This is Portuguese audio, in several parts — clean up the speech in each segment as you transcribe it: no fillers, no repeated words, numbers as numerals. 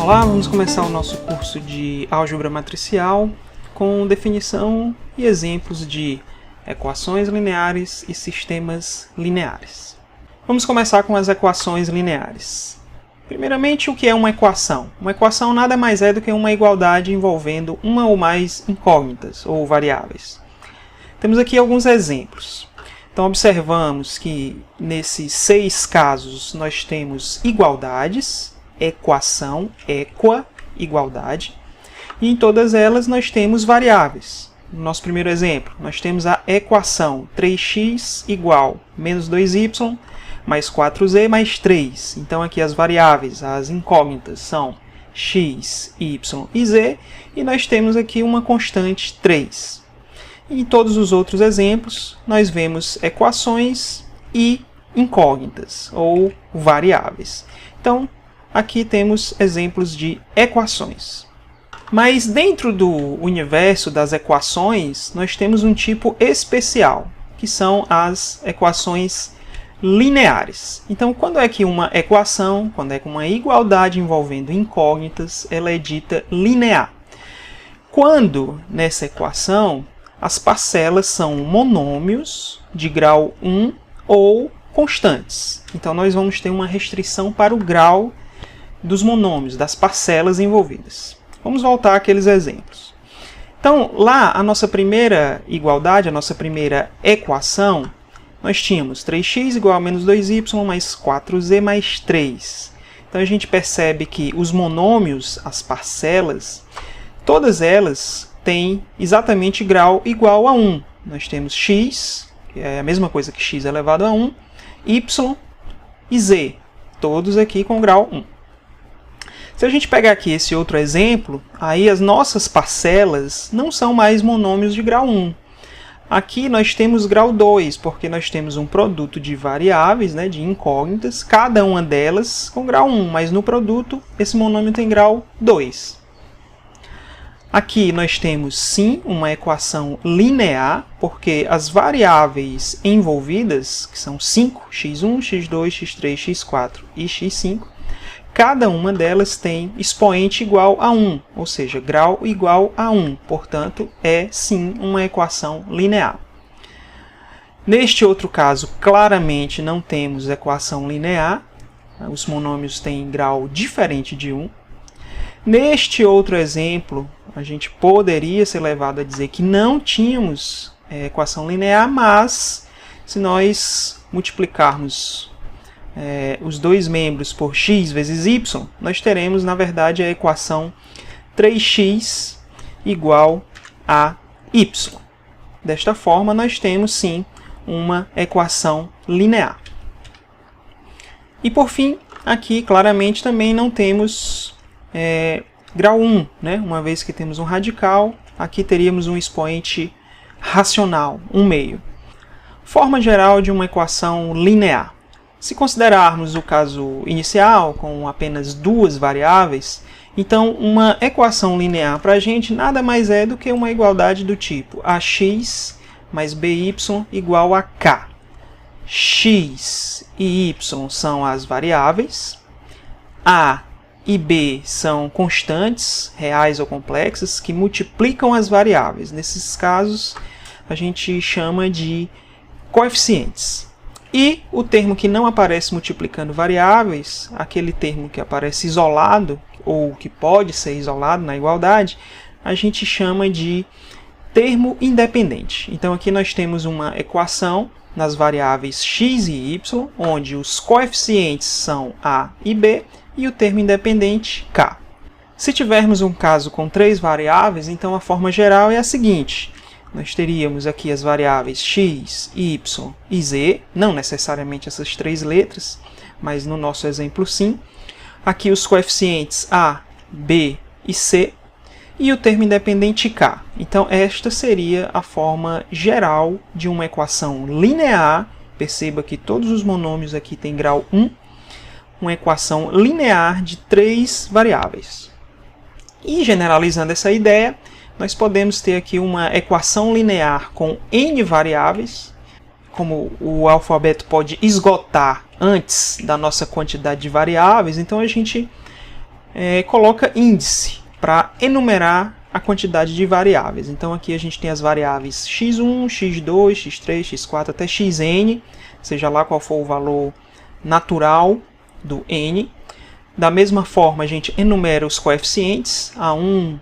Olá, vamos começar o nosso curso de álgebra matricial com definição e exemplos de equações lineares e sistemas lineares. Vamos começar com as equações lineares. Primeiramente, o que é uma equação? Uma equação nada mais é do que uma igualdade envolvendo uma ou mais incógnitas ou variáveis. Temos aqui alguns exemplos. Então, observamos que nesses 6 casos nós temos igualdades, equação, equa, igualdade, e em todas elas nós temos variáveis. No nosso primeiro exemplo, nós temos a equação 3x igual menos 2y mais 4z mais 3. Então aqui as variáveis, as incógnitas são x, y e z, e nós temos aqui uma constante 3. Em todos os outros exemplos, nós vemos equações e incógnitas, ou variáveis. Então, aqui temos exemplos de equações. Mas dentro do universo das equações, nós temos um tipo especial, que são as equações lineares. Então, quando é que uma equação, quando é que uma igualdade envolvendo incógnitas, ela é dita linear? Quando, nessa equação, as parcelas são monômios de grau 1 ou constantes. Então, nós vamos ter uma restrição para o grau dos monômios, das parcelas envolvidas. Vamos voltar àqueles exemplos. Então, lá, a nossa primeira igualdade, a nossa primeira equação, nós tínhamos 3x igual a menos 2y mais 4z mais 3. Então, a gente percebe que os monômios, as parcelas, todas elas têm exatamente grau igual a 1. Nós temos x, que é a mesma coisa que x elevado a 1, y e z, todos aqui com grau 1. Se a gente pegar aqui esse outro exemplo, aí as nossas parcelas não são mais monômios de grau 1. Aqui nós temos grau 2, porque nós temos um produto de variáveis, né, de incógnitas, cada uma delas com grau 1, mas no produto esse monômio tem grau 2. Aqui nós temos, sim, uma equação linear, porque as variáveis envolvidas, que são 5, x1, x2, x3, x4 e x5, cada uma delas tem expoente igual a 1, ou seja, grau igual a 1. Portanto, é, sim, uma equação linear. Neste outro caso, claramente não temos equação linear. Os monômios têm grau diferente de 1. Neste outro exemplo, a gente poderia ser levado a dizer que não tínhamos equação linear, mas se nós multiplicarmos os dois membros por x vezes y, nós teremos, na verdade, a equação 3x igual a y. Desta forma, nós temos, sim, uma equação linear. E, por fim, aqui, claramente, também não temos grau 1, né? Uma vez que temos um radical, aqui teríamos um expoente racional, 1/2. Forma geral de uma equação linear. Se considerarmos o caso inicial, com apenas 2 variáveis, então uma equação linear para a gente nada mais é do que uma igualdade do tipo ax mais by igual a k. X e y são as variáveis, a e b são constantes, reais ou complexas, que multiplicam as variáveis. Nesses casos, a gente chama de coeficientes. E o termo que não aparece multiplicando variáveis, aquele termo que aparece isolado, ou que pode ser isolado na igualdade, a gente chama de termo independente. Então aqui nós temos uma equação nas variáveis x e y, onde os coeficientes são a e b, e o termo independente k. Se tivermos um caso com 3 variáveis, então a forma geral é a seguinte. Nós teríamos aqui as variáveis x, y e z, não necessariamente essas 3 letras, mas no nosso exemplo sim. Aqui os coeficientes a, b e c, e o termo independente k. Então esta seria a forma geral de uma equação linear. Perceba que todos os monômios aqui têm grau 1. Uma equação linear de 3 variáveis. E generalizando essa ideia, nós podemos ter aqui uma equação linear com n variáveis. Como o alfabeto pode esgotar antes da nossa quantidade de variáveis, então a gente coloca índice para enumerar a quantidade de variáveis. Então aqui a gente tem as variáveis x1, x2, x3, x4 até xn, seja lá qual for o valor natural do n. Da mesma forma, a gente enumera os coeficientes, a1,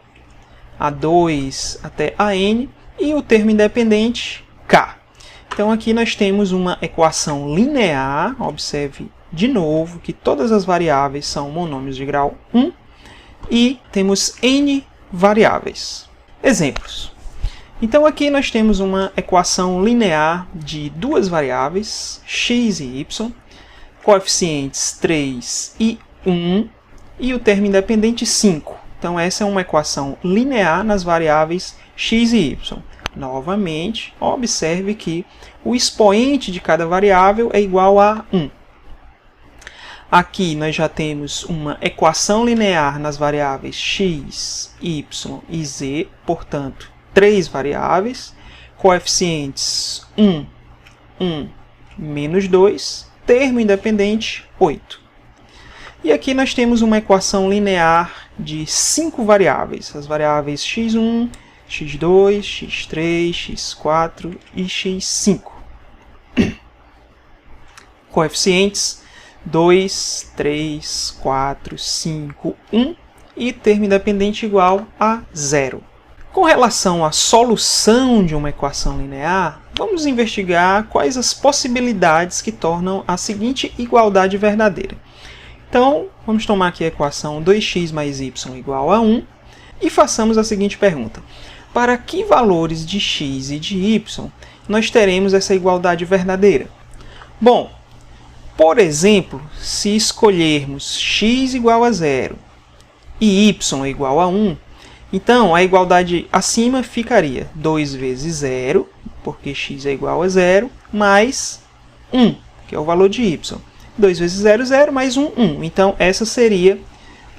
a2 até an, e o termo independente, k. Então aqui nós temos uma equação linear, observe de novo que todas as variáveis são monômios de grau 1, e temos n variáveis. Exemplos. Então aqui nós temos uma equação linear de duas variáveis, x e y, coeficientes 3 e 1, e o termo independente 5. Então essa é uma equação linear nas variáveis x e y. Novamente, observe que o expoente de cada variável é igual a 1. Aqui nós já temos uma equação linear nas variáveis x, y e z, portanto, 3 variáveis, coeficientes 1, 1, menos 2, termo independente 8. E aqui nós temos uma equação linear de 5 variáveis, as variáveis x1, x2, x3, x4 e x5. Coeficientes 2, 3, 4, 5, 1 e termo independente igual a 0. Com relação à solução de uma equação linear, vamos investigar quais as possibilidades que tornam a seguinte igualdade verdadeira. Então, vamos tomar aqui a equação 2x mais y igual a 1 e façamos a seguinte pergunta. Para que valores de x e de y nós teremos essa igualdade verdadeira? Bom, por exemplo, se escolhermos x igual a 0 e y igual a 1, então a igualdade acima ficaria 2 vezes 0, porque x é igual a 0, mais 1, que é o valor de y. 2 vezes 0, 0, mais 1, 1. Então essa seria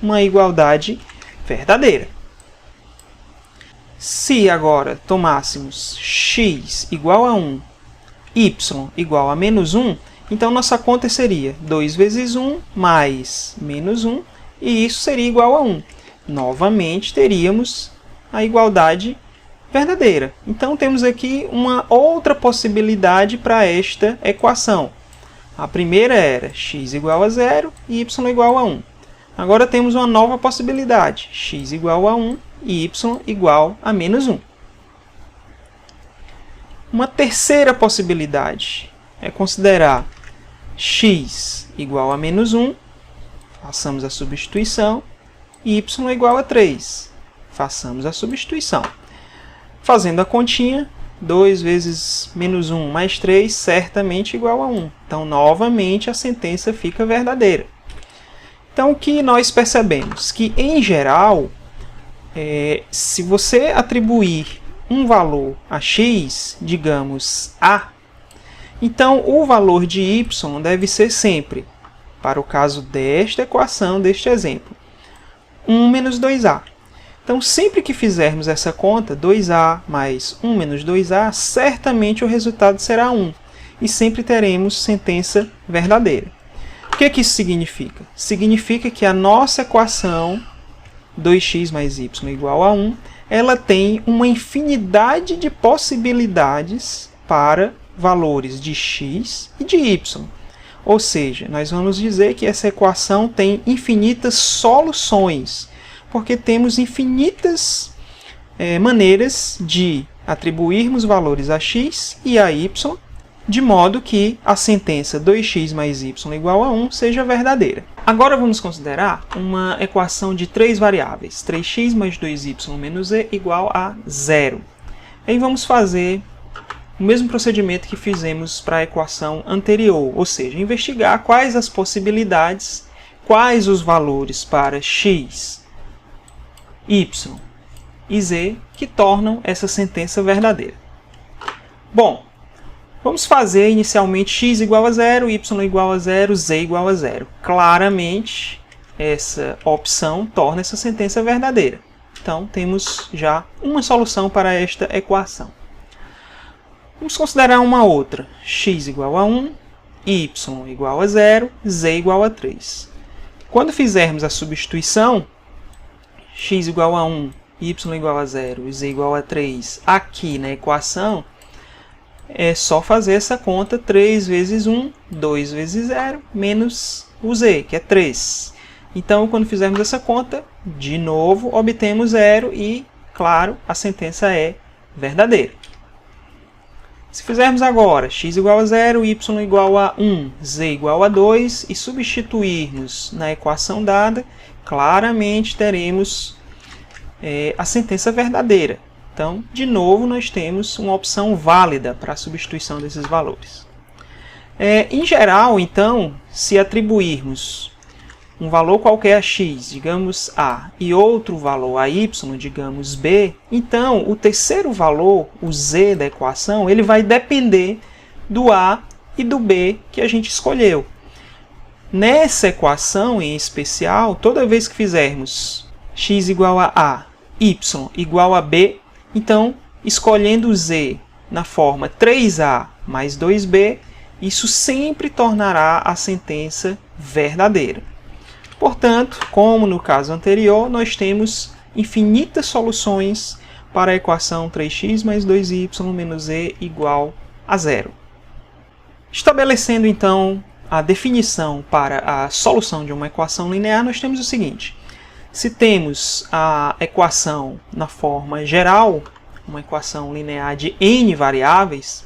uma igualdade verdadeira. Se agora tomássemos x igual a 1, y igual a menos 1, então nossa conta seria 2 vezes 1 mais menos 1, e isso seria igual a 1. Novamente teríamos a igualdade verdadeira. Então temos aqui uma outra possibilidade para esta equação. A primeira era x igual a 0 e y igual a 1. Agora temos uma nova possibilidade, x igual a 1 e y igual a menos 1. Uma terceira possibilidade é considerar x igual a menos 1, façamos a substituição, e y igual a 3, façamos a substituição. Fazendo a continha, 2 vezes menos 1 mais 3, certamente igual a 1. Então, novamente, a sentença fica verdadeira. Então, o que nós percebemos? Que, em geral, se você atribuir um valor a x, digamos a, então o valor de y deve ser sempre, para o caso desta equação, deste exemplo, 1 menos 2a. Então, sempre que fizermos essa conta, 2a mais 1 menos 2a, certamente o resultado será 1. E sempre teremos sentença verdadeira. O que isso significa? Significa que a nossa equação 2x mais y igual a 1, ela tem uma infinidade de possibilidades para valores de x e de y. Ou seja, nós vamos dizer que essa equação tem infinitas soluções, porque temos infinitas maneiras de atribuirmos valores a x e a y, de modo que a sentença 2x mais y igual a 1 seja verdadeira. Agora vamos considerar uma equação de 3 variáveis, 3x mais 2y menos z igual a 0. Aí vamos fazer o mesmo procedimento que fizemos para a equação anterior, ou seja, investigar quais as possibilidades, quais os valores para x, y e z que tornam essa sentença verdadeira. Bom, vamos fazer inicialmente x igual a 0, y igual a 0, z igual a 0. Claramente, essa opção torna essa sentença verdadeira. Então, temos já uma solução para esta equação. Vamos considerar uma outra. X igual a 1, y igual a 0, z igual a 3. Quando fizermos a substituição, x igual a 1, y igual a 0 e z igual a 3 aqui na equação, é só fazer essa conta: 3 vezes 1, 2 vezes 0, menos o z, que é 3. Então, quando fizermos essa conta, de novo, obtemos 0 e, claro, a sentença é verdadeira. Se fizermos agora x igual a 0, y igual a 1, z igual a 2 e substituirmos na equação dada, claramente teremos a sentença verdadeira. Então, de novo, nós temos uma opção válida para a substituição desses valores. Em geral, então, se atribuirmos um valor qualquer a x, digamos A, e outro valor a y, digamos B, então o terceiro valor, o z da equação, ele vai depender do A e do B que a gente escolheu. Nessa equação em especial, toda vez que fizermos x igual a y igual a B, então, escolhendo o z na forma 3A mais 2B, isso sempre tornará a sentença verdadeira. Portanto, como no caso anterior, nós temos infinitas soluções para a equação 3x mais 2y menos z igual a 0. Estabelecendo, então, a definição para a solução de uma equação linear, nós temos o seguinte. Se temos a equação na forma geral, uma equação linear de n variáveis,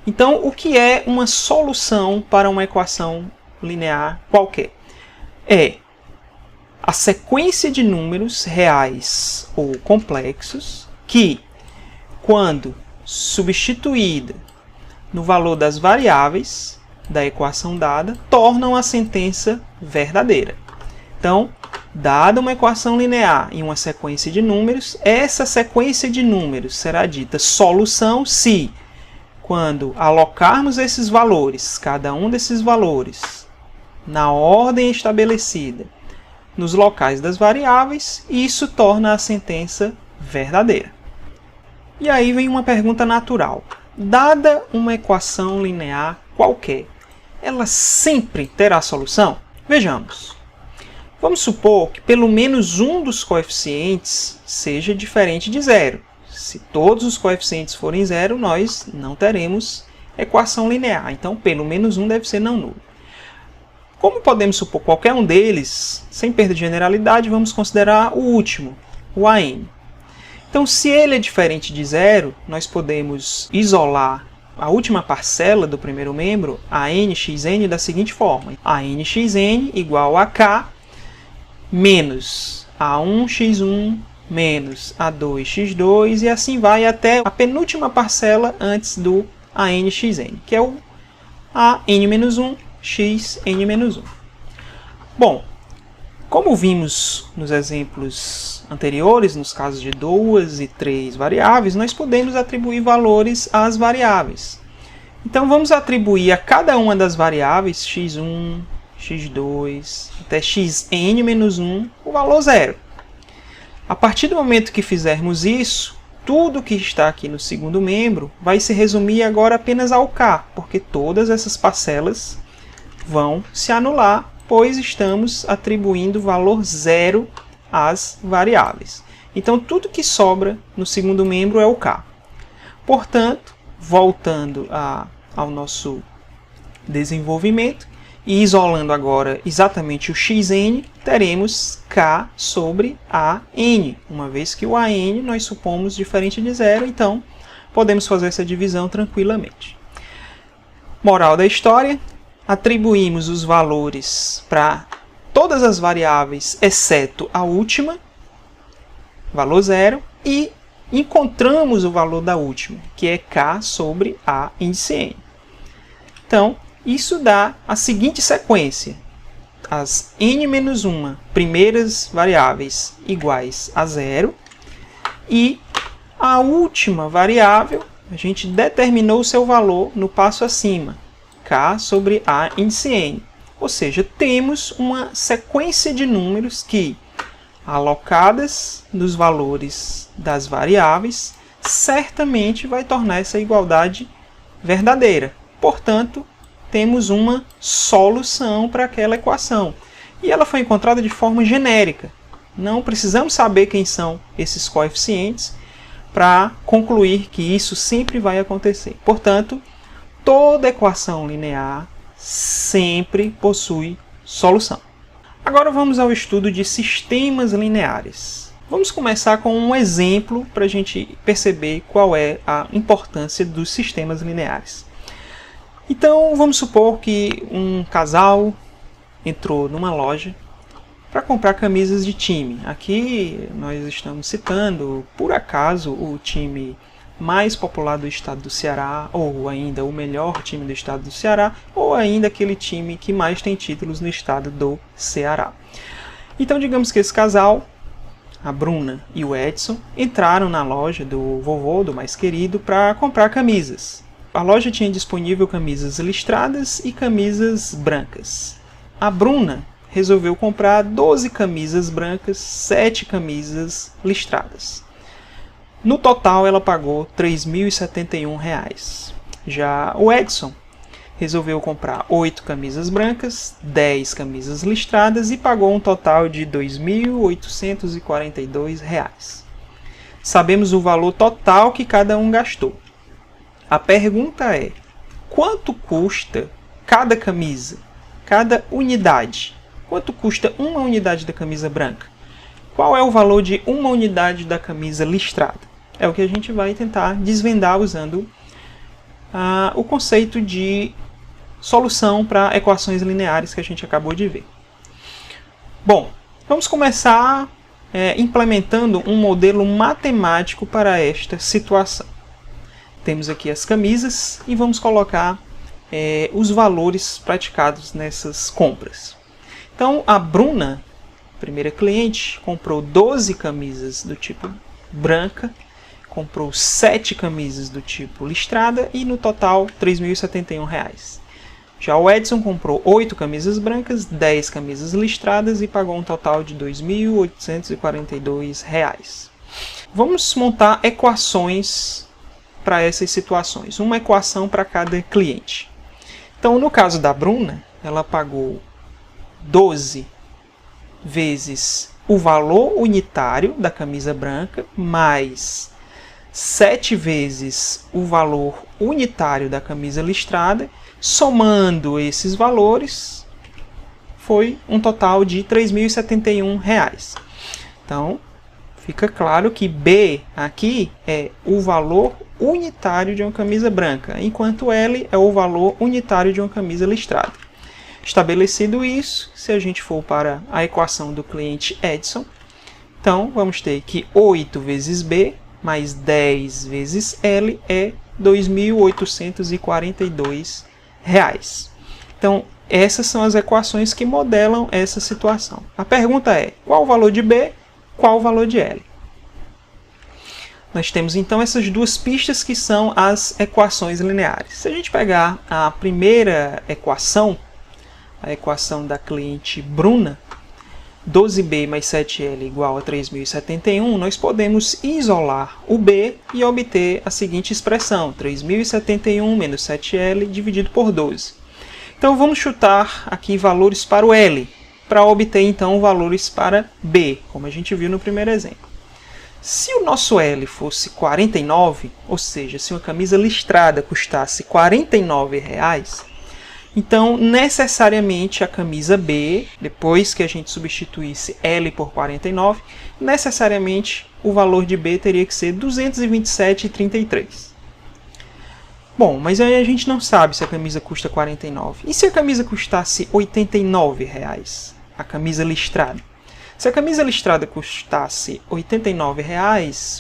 então o que é uma solução para uma equação linear qualquer? É a sequência de números reais ou complexos que, quando substituída no valor das variáveis da equação dada, tornam a sentença verdadeira. Então, dada uma equação linear em uma sequência de números, essa sequência de números será dita solução se, quando alocarmos esses valores, cada um desses valores, na ordem estabelecida, nos locais das variáveis, isso torna a sentença verdadeira. E aí vem uma pergunta natural. Dada uma equação linear qualquer, ela sempre terá solução? Vejamos. Vamos supor que pelo menos um dos coeficientes seja diferente de zero. Se todos os coeficientes forem zero, nós não teremos equação linear. Então, pelo menos um deve ser não nulo. Como podemos supor qualquer um deles, sem perda de generalidade, vamos considerar o último, o AN. Então, se ele é diferente de zero, nós podemos isolar a última parcela do primeiro membro, ANxN, da seguinte forma. ANxN igual a K menos A1x1 menos A2x2 e assim vai até a penúltima parcela antes do ANxN, que é o AN-1 x n-1. Bom, como vimos nos exemplos anteriores, nos casos de 2 e 3 variáveis, nós podemos atribuir valores às variáveis. Então, vamos atribuir a cada uma das variáveis, x1, x2, até xn-1, o valor 0. A partir do momento que fizermos isso, tudo que está aqui no segundo membro vai se resumir agora apenas ao k, porque todas essas parcelas vão se anular, pois estamos atribuindo valor 0 às variáveis. Então, tudo que sobra no segundo membro é o k. Portanto, voltando ao nosso desenvolvimento e isolando agora exatamente o xn, teremos k sobre an, uma vez que o an nós supomos diferente de zero, então podemos fazer essa divisão tranquilamente. Moral da história: atribuímos os valores para todas as variáveis, exceto a última, valor 0, e encontramos o valor da última, que é k sobre a índice n. Então, isso dá a seguinte sequência. As n-1 primeiras variáveis iguais a 0, e a última variável, a gente determinou o seu valor no passo acima, k sobre a índice n. Ou seja, temos uma sequência de números que, alocadas nos valores das variáveis, certamente vai tornar essa igualdade verdadeira. Portanto, temos uma solução para aquela equação. E ela foi encontrada de forma genérica. Não precisamos saber quem são esses coeficientes para concluir que isso sempre vai acontecer. Portanto, toda equação linear sempre possui solução. Agora vamos ao estudo de sistemas lineares. Vamos começar com um exemplo para a gente perceber qual é a importância dos sistemas lineares. Então, vamos supor que um casal entrou numa loja para comprar camisas de time. Aqui nós estamos citando, por acaso, o time mais popular do estado do Ceará, ou ainda o melhor time do estado do Ceará, ou ainda aquele time que mais tem títulos no estado do Ceará. Então, digamos que esse casal, a Bruna e o Edson, entraram na loja do vovô, do mais querido, para comprar camisas. A loja tinha disponível camisas listradas e camisas brancas. A Bruna resolveu comprar 12 camisas brancas, 7 camisas listradas. No total, ela pagou R$ 3.071. Já o Edson resolveu comprar 8 camisas brancas, 10 camisas listradas e pagou um total de R$ 2.842. Sabemos o valor total que cada um gastou. A pergunta é: quanto custa cada camisa, cada unidade? Quanto custa uma unidade da camisa branca? Qual é o valor de uma unidade da camisa listrada? É o que a gente vai tentar desvendar usando o conceito de solução para equações lineares que a gente acabou de ver. Bom, vamos começar implementando um modelo matemático para esta situação. Temos aqui as camisas e vamos colocar os valores praticados nessas compras. Então, a Bruna, primeira cliente, comprou 12 camisas do tipo branca, comprou 7 camisas do tipo listrada e, no total, R$ 3.071. Já o Edson comprou 8 camisas brancas, 10 camisas listradas e pagou um total de R$ 2.842. Vamos montar equações para essas situações, uma equação para cada cliente. Então, no caso da Bruna, ela pagou 12 vezes o valor unitário da camisa branca, mais 7 vezes o valor unitário da camisa listrada. Somando esses valores, foi um total de R$ 3.071. Então, fica claro que B aqui é o valor unitário de uma camisa branca, enquanto L é o valor unitário de uma camisa listrada. Estabelecido isso, se a gente for para a equação do cliente Edson, então vamos ter que 8 vezes B mais 10 vezes L é R$ 2.842. Então, essas são as equações que modelam essa situação. A pergunta é: qual o valor de B, qual o valor de L? Nós temos então essas duas pistas que são as equações lineares. Se a gente pegar a primeira equação, a equação da cliente Bruna, 12B mais 7L igual a 3.071, nós podemos isolar o B e obter a seguinte expressão: 3.071 menos 7L dividido por 12. Então vamos chutar aqui valores para o L, para obter então valores para B, como a gente viu no primeiro exemplo. Se o nosso L fosse 49, ou seja, se uma camisa listrada custasse R$ 49, então necessariamente a camisa B, depois que a gente substituísse L por 49, necessariamente o valor de B teria que ser R$ 227,33. Bom, mas aí a gente não sabe se a camisa custa 49. E se a camisa custasse R$ 89, a camisa listrada? Se a camisa listrada custasse R$ 89,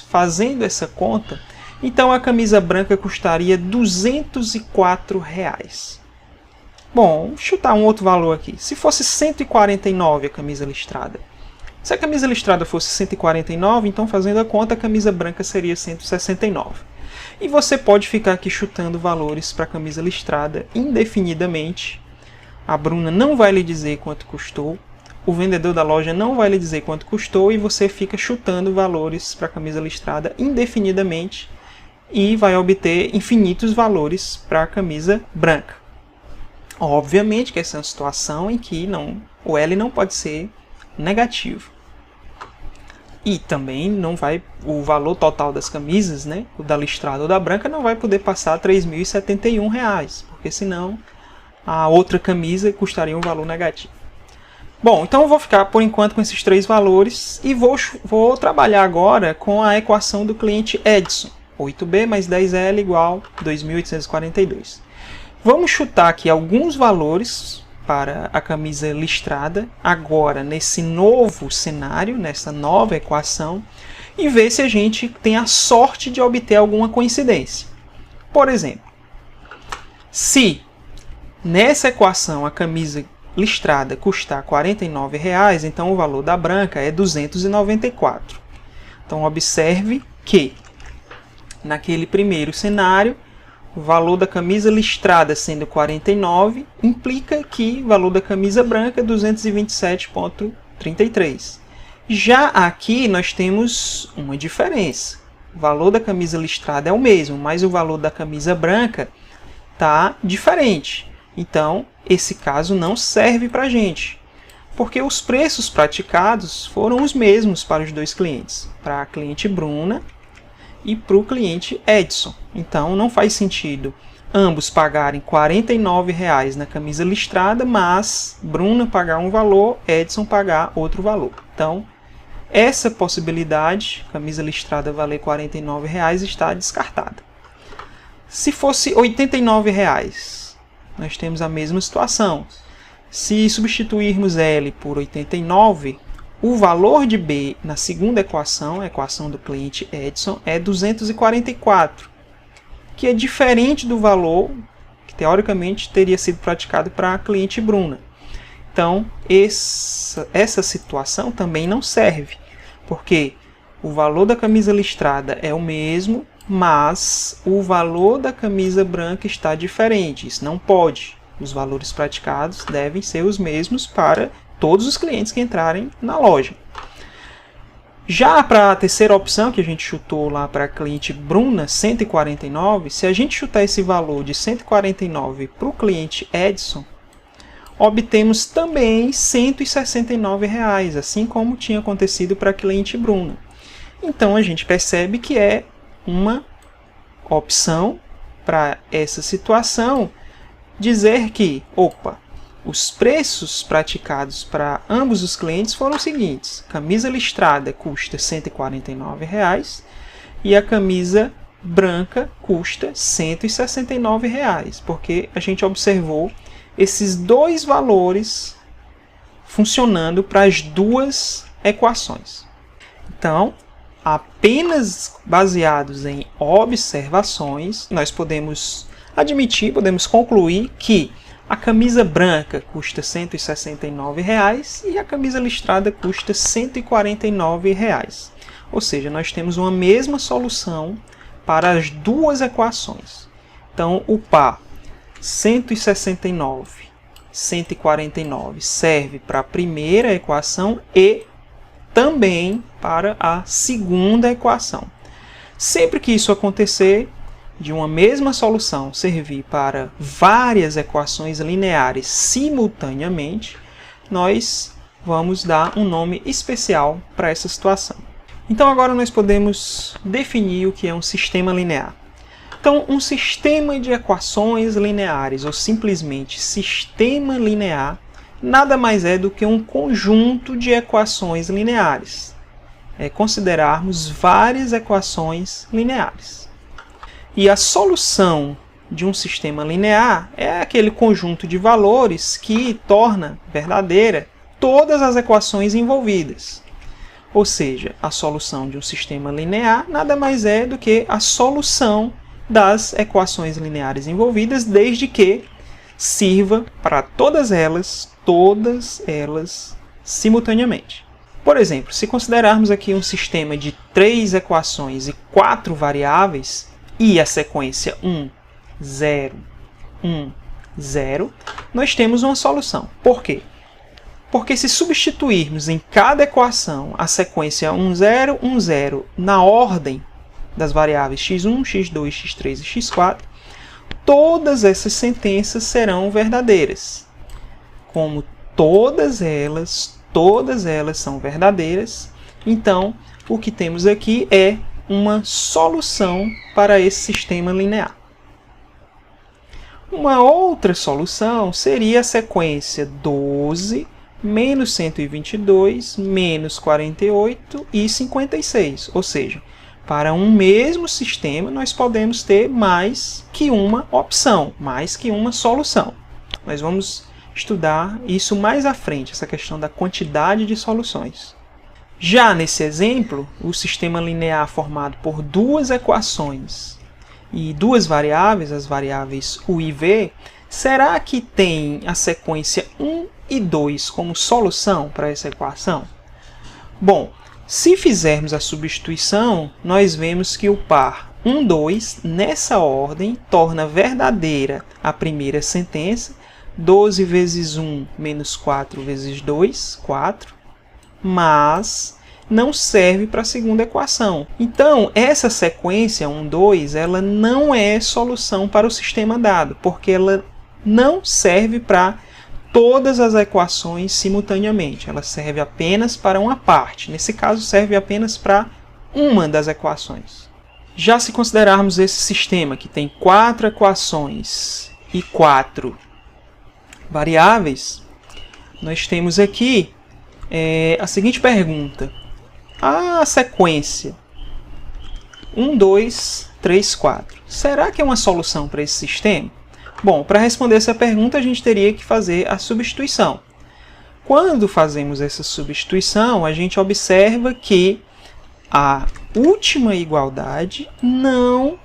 fazendo essa conta, então a camisa branca custaria R$ 204. Bom, vou chutar um outro valor aqui. Se fosse 149 a camisa listrada. Se a camisa listrada fosse 149, então fazendo a conta, a camisa branca seria 169. E você pode ficar aqui chutando valores para a camisa listrada indefinidamente. A Bruna não vai lhe dizer quanto custou, o vendedor da loja não vai lhe dizer quanto custou, e você fica chutando valores para a camisa listrada indefinidamente e vai obter infinitos valores para a camisa branca. Obviamente que essa é uma situação em que não O L não pode ser negativo. E também não vai, o valor total das camisas, né, o da listrada ou da branca, não vai poder passar R$ 3.071, porque senão a outra camisa custaria um valor negativo. Bom, então eu vou ficar por enquanto com esses três valores e vou trabalhar agora com a equação do cliente Edson. 8B mais 10L igual 2.842. Vamos chutar aqui alguns valores para a camisa listrada, agora nesse novo cenário, nessa nova equação, e ver se a gente tem a sorte de obter alguma coincidência. Por exemplo, se nessa equação a camisa listrada custar R$ 49,00, então o valor da branca é 294. Então observe que naquele primeiro cenário, o valor da camisa listrada sendo 49, implica que o valor da camisa branca é 227,33. Já aqui nós temos uma diferença. O valor da camisa listrada é o mesmo, mas o valor da camisa branca está diferente. Então, esse caso não serve para a gente, porque os preços praticados foram os mesmos para os dois clientes, para a cliente Bruna e para o cliente Edson. Então, não faz sentido ambos pagarem R$ 49,00 na camisa listrada, mas Bruna pagar um valor, Edson pagar outro valor. Então, essa possibilidade, camisa listrada valer R$ 49,00, está descartada. Se fosse R$ 89,00, nós temos a mesma situação. Se substituirmos L por 89, o valor de B na segunda equação, a equação do cliente Edson, é 244, que é diferente do valor que teoricamente teria sido praticado para a cliente Bruna. Então, essa situação também não serve, porque o valor da camisa listrada é o mesmo, mas o valor da camisa branca está diferente. Isso não pode. Os valores praticados devem ser os mesmos para todos os clientes que entrarem na loja. Já para a terceira opção, que a gente chutou lá para a cliente Bruna, 149, se a gente chutar esse valor de 149 para o cliente Edson, obtemos também R$ 169,00, assim como tinha acontecido para a cliente Bruna. Então a gente percebe que é uma opção para essa situação dizer que, os preços praticados para ambos os clientes foram os seguintes: camisa listrada custa R$ 149,00 e a camisa branca custa R$ 169,00, porque a gente observou esses dois valores funcionando para as duas equações. Então, apenas baseados em observações, nós podemos admitir, podemos concluir que a camisa branca custa R$ 169,00 e a camisa listrada custa R$ 149,00. Ou seja, nós temos uma mesma solução para as duas equações. Então, o par 169, 149 serve para a primeira equação e também para a segunda equação. Sempre que isso acontecer, de uma mesma solução servir para várias equações lineares simultaneamente, nós vamos dar um nome especial para essa situação. Então agora nós podemos definir o que é um sistema linear. Então, um sistema de equações lineares, ou simplesmente sistema linear, nada mais é do que um conjunto de equações lineares. É considerarmos várias equações lineares. E a solução de um sistema linear é aquele conjunto de valores que torna verdadeira todas as equações envolvidas. Ou seja, a solução de um sistema linear nada mais é do que a solução das equações lineares envolvidas, desde que sirva para todas elas simultaneamente. Por exemplo, se considerarmos aqui um sistema de 3 equações e 4 variáveis, e a sequência 1, 0, 1, 0, nós temos uma solução. Por quê? Porque se substituirmos em cada equação a sequência 1, 0, 1, 0 na ordem das variáveis x1, x2, x3 e x4, todas essas sentenças serão verdadeiras. Como todas elas são verdadeiras. Então, o que temos aqui é uma solução para esse sistema linear. Uma outra solução seria a sequência 12, menos 122, menos 48 e 56. Ou seja, para um mesmo sistema, nós podemos ter mais que uma opção, mais que uma solução. Nós vamos estudar isso mais à frente, essa questão da quantidade de soluções. Já nesse exemplo, o sistema linear formado por duas equações e duas variáveis, as variáveis u e v, será que tem a sequência 1 e 2 como solução para essa equação? Bom, se fizermos a substituição, nós vemos que o par 1, 2, nessa ordem, torna verdadeira a primeira sentença, 12 vezes 1 menos 4 vezes 2, 4, mas não serve para a segunda equação. Então, essa sequência 1, 2, ela não é solução para o sistema dado, porque ela não serve para todas as equações simultaneamente. Ela serve apenas para uma parte. Nesse caso, serve apenas para uma das equações. Já se considerarmos esse sistema que tem 4 equações e 4 variáveis, nós temos aqui a seguinte pergunta. A sequência 1, 2, 3, 4. Será que é uma solução para esse sistema? Bom, para responder essa pergunta, a gente teria que fazer a substituição. Quando fazemos essa substituição, a gente observa que a última igualdade não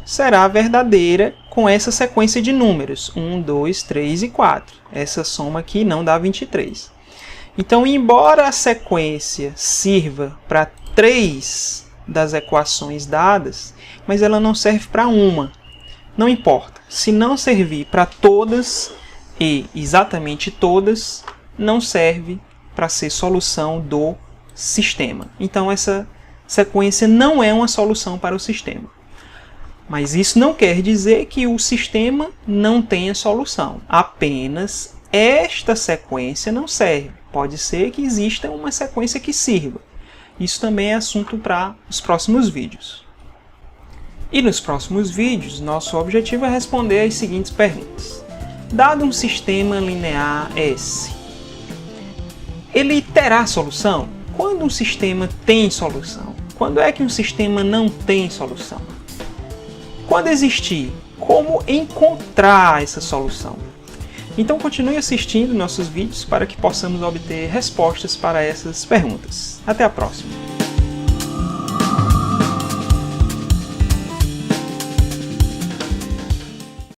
será verdadeira com essa sequência de números, 1, 2, 3 e 4. Essa soma aqui não dá 23. Então, embora a sequência sirva para 3 das equações dadas, mas ela não serve para uma. Não importa. Se não servir para todas e exatamente todas, não serve para ser solução do sistema. Então, essa sequência não é uma solução para o sistema. Mas isso não quer dizer que o sistema não tenha solução. Apenas esta sequência não serve. Pode ser que exista uma sequência que sirva. Isso também é assunto para os próximos vídeos. E nos próximos vídeos, nosso objetivo é responder as seguintes perguntas. Dado um sistema linear S, ele terá solução? Quando um sistema tem solução? Quando é que um sistema não tem solução? Quando existir, como encontrar essa solução? Então continue assistindo nossos vídeos para que possamos obter respostas para essas perguntas. Até a próxima!